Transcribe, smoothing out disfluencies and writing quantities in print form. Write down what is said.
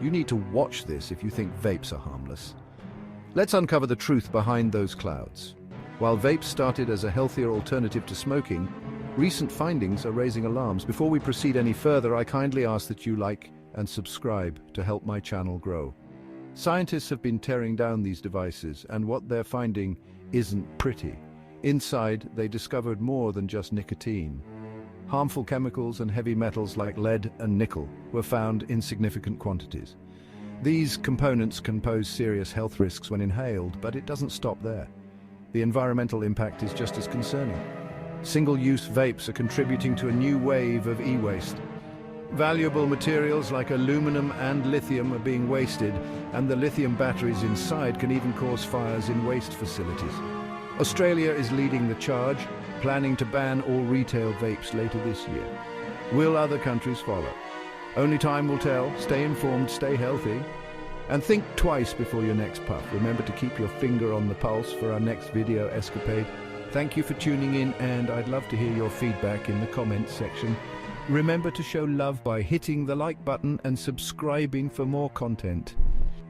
You need to watch this if you think vapes are harmless. Let's uncover the truth behind those clouds. While vapes started as a healthier alternative to smoking, recent findings are raising alarms. Before we proceed any further, I kindly ask that you like and subscribe to help my channel grow. Scientists have been tearing down these devices, and what they're finding isn't pretty. Inside, they discovered more than just nicotine. Harmful chemicals and heavy metals like lead and nickel were found in significant quantities. These components can pose serious health risks when inhaled, but it doesn't stop there. The environmental impact is just as concerning. Single-use vapes are contributing to a new wave of e-waste. Valuable materials like aluminum and lithium are being wasted, and the lithium batteries inside can even cause fires in waste facilities. Australia is leading the charge, planning to ban all retail vapes later this year. Will other countries follow? Only time will tell. Stay informed, stay healthy, and think twice before your next puff. Remember to keep your finger on the pulse for our next video escapade. Thank you for tuning in, and I'd love to hear your feedback in the comments section. Remember to show love by hitting the like button and subscribing for more content.